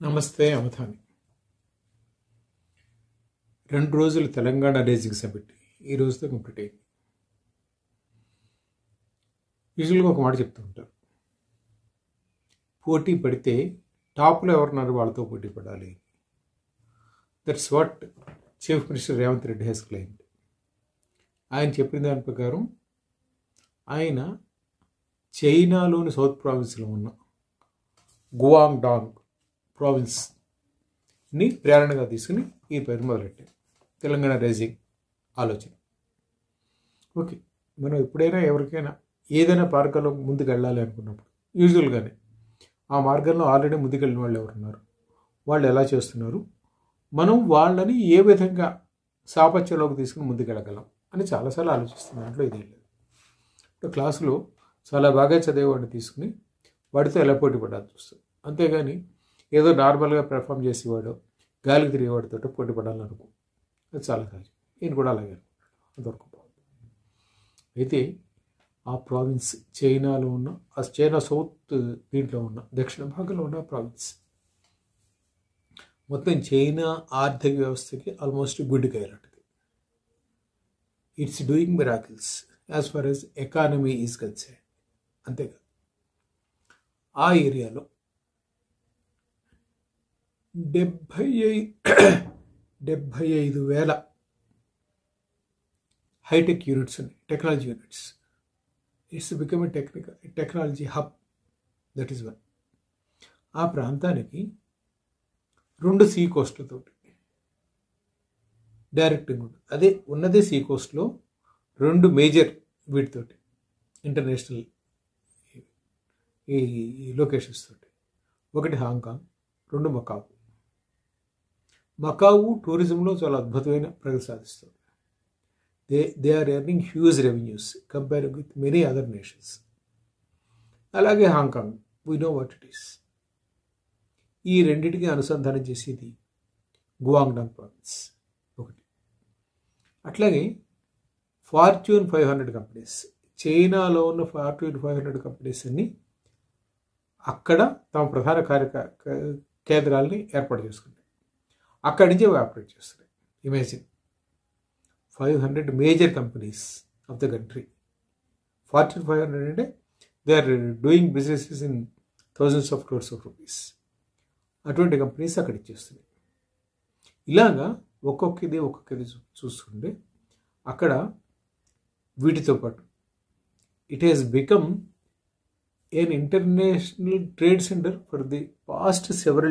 నమస్తే అవధాని. 2 రోజులు Telangana raising submit ఈ రోజుతో కంప్లీట్ అయింది. యూజువల్గా ఒక మాట చెప్తూ ఉంటారు, పోటీ పడితే టాప్లో ఎవరున్నారు వాళ్ళతో పోటీ పడాలి. That's what chief minister Revanth Reddy has claimed. ఆయన చెప్పిన దాని ప్రకారం ఆయన చైనాలోని సౌత్ ప్రావిన్స్లో ఉన్న గువాంగ్డాంగ్ ప్రావిన్స్ని ప్రేరణగా తీసుకుని ఈ పేరు మొదలెట్టారు, తెలంగాణ రైజింగ్ ఆలోచన. ఓకే, మనం ఎప్పుడైనా ఎవరికైనా ఏదైనా మార్గంలో ముందుకు వెళ్ళాలి అనుకున్నప్పుడు యూజువల్గానే ఆ మార్గంలో ఆల్రెడీ ముందుకెళ్ళిన వాళ్ళు ఎవరున్నారు, వాళ్ళు ఎలా చేస్తున్నారు, మనం వాళ్ళని ఏ విధంగా సాపత్యంలోకి తీసుకుని ముందుకెళ్ళగలం అని చాలాసార్లు ఆలోచిస్తున్నాం. దాంట్లో ఇదేం లేదు. ఇప్పుడు క్లాసులో చాలా బాగా చదివేవాడిని తీసుకుని వాడితో ఎలా పోటీ పడాల్సి వస్తుంది. అంతేగాని ఏదో నార్మల్గా పెర్ఫామ్ చేసేవాడు గాలికి తిరిగేవాడితో పోటీ పడాలనుకో, అది చాలా సహజం. నేను కూడా అలాగే అంతవరకు బాగుంది. అయితే ఆ ప్రావిన్స్ చైనాలో ఉన్న, ఆ చైనా సౌత్ దీంట్లో ఉన్న దక్షిణ భాగంలో ఉన్న ప్రావిన్స్ మొత్తం చైనా ఆర్థిక వ్యవస్థకి ఆల్మోస్ట్ గుడ్డికాయ లాంటిది. It's doing miracles as far as economy is concern. అంతేకాదు, ఆ ఏరియాలో 75,000 హైటెక్ యూనిట్స్ ఉన్నాయి, technology units. It's become a technology hub. That is one. ఆ ప్రాంతానికి 2 సీ కోస్ట్లతోటి డైరెక్టింగ్ ఉంటుంది. అదే ఉన్నదే సీ కోస్ట్లో 2 మేజర్ వీటితోటి ఇంటర్నేషనల్ ఈ లొకేషన్స్ తోటి. ఒకటి హాంకాంగ్, 2 మకావు. మకావు టూరిజంలో చాలా అద్భుతమైన ప్రగతి సాధిస్తుంది. They are earning huge revenues comparing with many other nations. అలాగే Hong Kong, we know what it is. ఈ రెండింటికి అనుసంధానం చేసేది గువాంగ్డాంగ్ ప్రావిన్స్ ఒకటి. అట్లాగే ఫార్చ్యూన్ 500 కంపెనీస్, చైనాలో ఉన్న ఫార్చ్యూన్ 500 కంపెనీస్ అన్ని అక్కడ తమ ప్రధాన కేంద్రాలని ఏర్పాటు చేసుకుంటాయి. అక్కడి నుంచి ఆపరేట్ చేస్తున్నాయి. Imagine 500 major companies of the country. Fortune 500 అంటే they are doing businesses in thousands of crores of rupees. అటువంటి కంపెనీస్ అక్కడ ఇచ్చేస్తున్నాయి. ఇలాగా ఒక్కొక్కది చూస్తుంటే అక్కడ వీటితో పాటు it has become an international trade center for the past several